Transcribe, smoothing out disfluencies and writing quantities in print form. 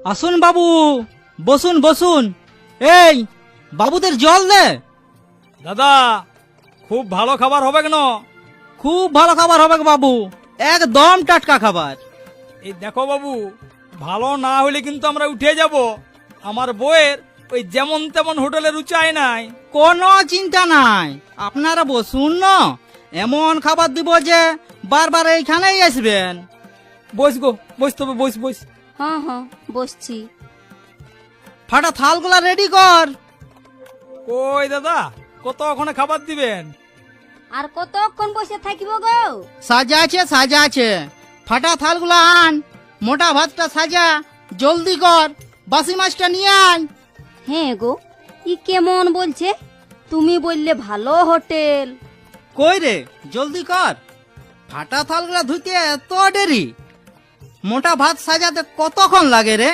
আসুন বাবু, বসুন বসুন। এই বাবুদের জল দে। দাদা, খুব ভালো খাবার হবে কেন? খুব ভালো খাবার হবে গো বাবু, একদম টাটকা খাবার। এই দেখো বাবু, ভালো না হলে কিন্তু আমরা উঠে যাব। আমার বউয়ের ওই যেমন তেমন হোটেলে রুচায় নাই। কোনো চিন্তা নাই, আপনারা বসুন না, এমন খাবার দিব যে বারবার এইখানেই আসবেন। বস গো, বস, তবে বস বস। হ্যাঁ হ্যাঁ বসছি। ফাটা থালগুলা রেডি কর। ওই দাদা, কত ওখানে খাবার দিবেন? আর কতক্ষণ বসে থাকিব গো? সাজা আছে সাজা আছে, ফাটা থালগুলা আন, মোটা ভাতটা সাজা, জলদি কর, বাসি মাছটা নিয়ে আয়। হ্যাঁ গো, ই কেমন বলছে? তুমি বললে ভালো হোটেল। কই রে, জলদি কর, ফাটা থালগুলা ধুইতে এত দেরি, মোটা ভাত সাজাতে কতক্ষণ লাগে রে?